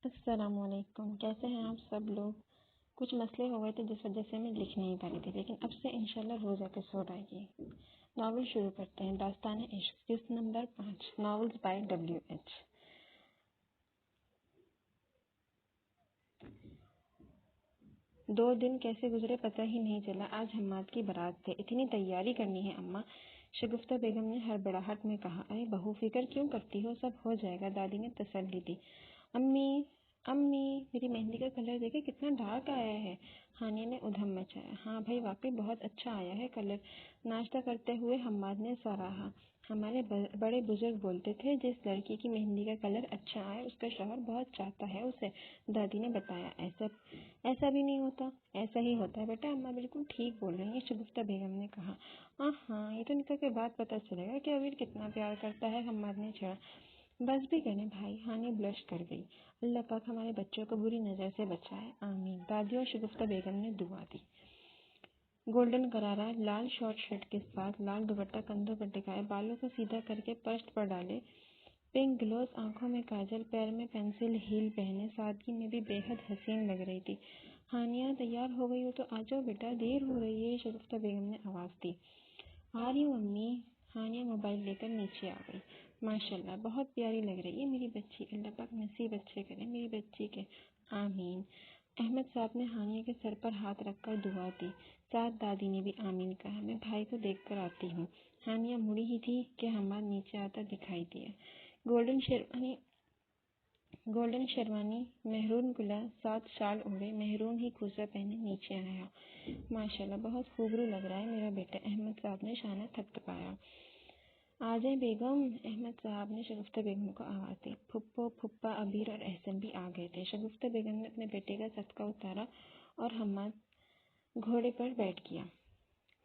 السلام علیکم، کیسے ہیں آپ سب لوگ؟ کچھ مسئلے ہو گئے تھے جس وجہ سے میں لکھ نہیں پا رہی تھی، لیکن اب سے انشاءاللہ روز ایپیسوڈ آئے گی۔ ناول شروع کرتے ہیں۔ داستان عشق، قسط نمبر 5، ناولز بائی WH۔ 2 دن کیسے گزرے پتہ ہی نہیں چلا۔ آج حماد کی بارات تھے۔ اتنی تیاری کرنی ہے اماں، شگفتہ بیگم نے ہڑبڑاہٹ میں کہا۔ ارے بہو فکر کیوں کرتی ہو، سب ہو جائے گا، دادی نے تسلی دی۔ امی میری مہندی کا کلر دیکھے کتنا ڈارک آیا ہے، ہانیہ نے ادھم مچایا۔ ہاں بھائی، واقعی بہت اچھا آیا ہے کلر، ناشتہ کرتے ہوئے حماد نے سراہا۔ ہمارے بڑے بزرگ بولتے تھے جس لڑکی کی مہندی کا کلر اچھا آئے اس کا شوہر بہت چاہتا ہے اسے، دادی نے بتایا۔ ایسا بھی نہیں ہوتا، ایسا ہی ہوتا ہے بیٹا، اماں بالکل ٹھیک بول رہی ہیں، شگفتہ بیگم نے کہا۔ ہاں، یہ تو نکاح کے بعد پتہ چلے گا کہ ابیر کتنا پیار کرتا ہے، حماد نے چھڑا۔ بس بھی کریں بھائی، ہانیہ بلش کر گئی۔ اللہ پاک ہمارے بچوں کو بری نظر سے بچائے، آمین، دادی اور شگفتہ بیگم نے دعا دی۔ گولڈن کرارا لال شارٹ شرٹ کے ساتھ لال دوپٹہ کندھوں پر ٹکائے، بالوں کو سیدھا کر کے پشت پر ڈالے، پنک گلوز، آنکھوں میں کاجل، پیر میں پینسل ہیل پہنے، سادگی میں بھی بے حد حسین لگ رہی تھی۔ ہانیہ تیار ہو گئی ہو تو آ جاؤ بیٹا، دیر ہو رہی ہے، شگفتہ بیگم نے آواز دی۔ آ رہی ہوں امی۔ ہانیہ موبائل لے کر نیچے آ گئی۔ ماشاءاللہ بہت پیاری لگ رہی ہے میری بچی، اللہ پاک نصیب اچھے کرے میری بچی کے، آمین۔ احمد صاحب نے ہانیہ کے سر پر ہاتھ رکھ کر دعا دی، ساتھ دادی نے بھی آمین کہا۔ میں بھائی کو دیکھ کر آتی ہوں۔ ہانیہ مڑی ہی تھی کہ حماد نیچے آتا دکھائی دیا۔ گولڈن شیروانی، مہرون گلا، ساتھ شال اوڑھے، مہرون ہی کوزہ پہنے نیچے آیا۔ ماشاءاللہ بہت خوبرو لگ رہا ہے میرا بیٹا، احمد صاحب نے شانہ تھپتھپایا۔ آ جائیں بیگم، احمد صاحب نے شگفتہ بیگم کو آواز دی۔ پھپھو، پھپھا، ابیر اور احسن بھی آ گئے تھے۔ شگفتہ بیگم نے اپنے بیٹے کا صدقہ اتارا اور حماد گھوڑے پر بیٹھ گیا۔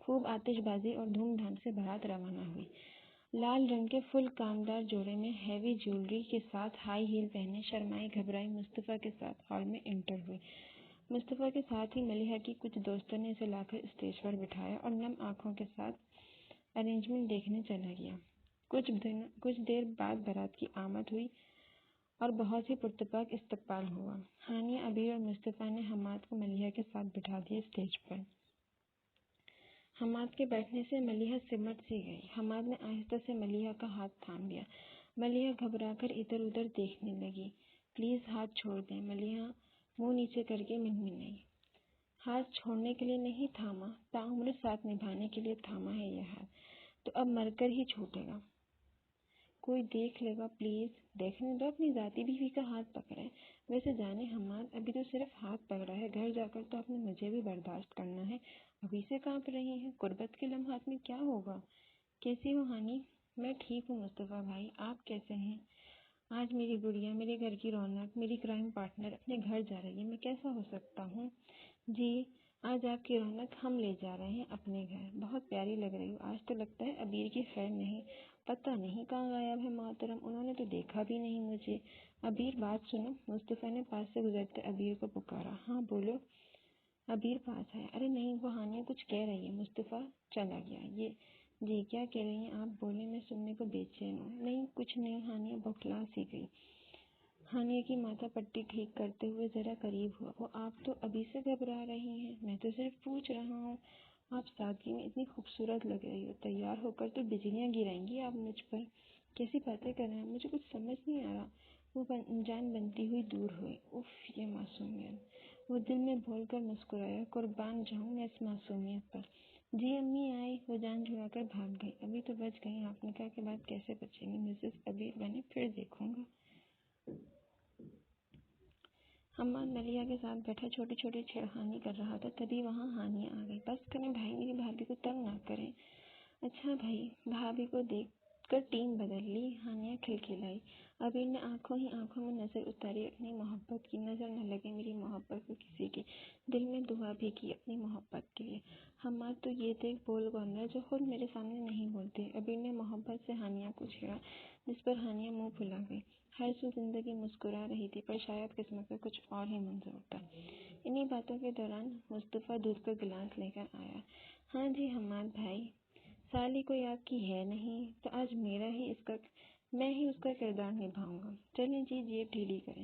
خوب آتش بازی اور دھوم دھام سے بارات روانہ ہوئی۔ لال رنگ کے فل کامدار جوڑے میں ہیوی جیولری کے ساتھ ہائی ہیل پہنے، شرمائی گھبرائی مصطفیٰ کے ساتھ ہال میں انٹر ہوئی۔ مصطفیٰ کے ساتھ ہی ملیحہ کی کچھ دوستوں نے اسے لا کر اسٹیج پر بٹھایا اور نم آنکھوں کے ساتھ ارینجمنٹ دیکھنے چلا گیا۔ کچھ دیر بعد بارات کی آمد ہوئی اور بہت ہی پرتپاک استقبال ہوا۔ ہانیہ، ابیر اور مصطفیٰ نے حماد کو ملیحہ کے ساتھ بٹھا دیا اسٹیج پر۔ حماد کے بیٹھنے سے ملیحہ سمٹ سی گئی۔ حماد نے آہستہ سے ملیحہ کا ہاتھ تھام لیا۔ ملیحہ گھبرا کر ادھر ادھر دیکھنے لگی۔ پلیز ہاتھ چھوڑ دیں، ملیحہ منہ نیچے کر کے منمنائی۔ ہاتھ چھوڑنے کے لیے نہیں تھاما، تعامر ساتھ نبھانے کے لیے تھاما ہے یہ ہاتھ، تو اب مر کر ہی چھوٹے گا۔ کوئی دیکھ لے گا، پلیز دیکھنے دو، اپنی ذاتی بیوی کا ہاتھ پکڑا ہے۔ ویسے جانے حماد، ابھی تو صرف ہاتھ پکڑا ہے، گھر جا کر تو آپ نے مجھے بھی برداشت کرنا ہے، ابھی سے کانپ رہی ہیں، قربت کے لمحات میں کیا ہوگا؟ کیسی ہو ہانی؟ میں ٹھیک ہوں مصطفیٰ بھائی، آپ کیسے ہیں؟ آج میری گڑیا، میرے گھر کی رونق، میری کرائم پارٹنر اپنے گھر جا رہی ہے، میں کیسا ہو سکتا ہوں؟ جی، آج آپ کی رونق ہم لے جا رہے ہیں اپنے گھر، بہت پیاری لگ رہی ہو آج، تو لگتا ہے ابیر کی خیر نہیں، پتہ نہیں کہاں غائب ہے محترم، انہوں نے تو دیکھا بھی نہیں مجھے۔ ابیر بات سنو، مصطفیٰ نے پاس سے گزرتے ابیر کو پکارا۔ ہاں بولو۔ ابیر پاس آیا۔ ارے نہیں، وہ ہانیہ کچھ کہہ رہی ہے، مصطفیٰ چلا گیا۔ جی کیا کہہ رہی ہیں آپ، بولیں، میں سننے کو بے چین ہوں۔ نہیں کچھ نہیں، ہانیہ بوکھلا سی گئی۔ ہانیہ کی ماتھا پٹی ٹھیک کرتے ہوئے ذرا قریب ہوا۔ وہ آپ تو ابھی سے گھبرا رہی ہیں، میں تو صرف پوچھ رہا ہوں، آپ سادگی میں اتنی خوبصورت لگ رہی ہو، تیار ہو کر تو بجلیاں گرائیں گی آپ مجھ پر، کیسی باتیں کر رہے ہیں، مجھے کچھ سمجھ نہیں آ رہا۔ وہ جان بنتی ہوئی دور ہوئی۔ اف، یہ معصومیت، وہ دل میں بول کر مسکرایا، قربان جاؤں میں اس معصومیت پر۔ جی امی آئی، وہ جان چھڑا کر بھاگ گئی۔ ابھی تو بچ گئی، آپ نکاح کے بعد کیسے بچیں گی مسز ابیر، میں نے پھر دیکھوں گا۔ حماد ملیحہ کے ساتھ بیٹھا چھوٹی چھوٹی چھیڑخانی کر رہا تھا، تبھی وہاں ہانیہ آ گئی۔ بس کریں بھائی، میری بھابھی کو تنگ نہ کریں۔ اچھا بھائی، بھابھی کو دیکھ کر ٹیم بدل لی، ہانیہ کھلکھلائی۔ ابیر نے آنکھوں ہی آنکھوں میں نظر اتاری اپنی محبت کی، نظر نہ لگے میری محبت کو کسی کی، دل میں دعا بھی کی اپنی محبت کے لیے۔ حماد تو یہ دیکھ بول گوندا جو خود میرے سامنے نہیں بولتے۔ ابیر نے محبت سے ہانیہ کو چھیڑا، جس پر ہانیہ منہ پھلا گئی۔ ہر سو زندگی مسکرا رہی تھی، پر شاید قسمت میں کچھ اور ہی منظور تھا۔ انہی باتوں کے دوران مصطفیٰ دودھ کا گلاس لے کر آیا۔ ہاں جی حماد بھائی، سالی کوئی آپ کی ہے نہیں، تو آج میں ہی اس کا کردار نبھاؤں گا۔ چلیں جی، جیب ڈھیلی کریں۔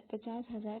50,000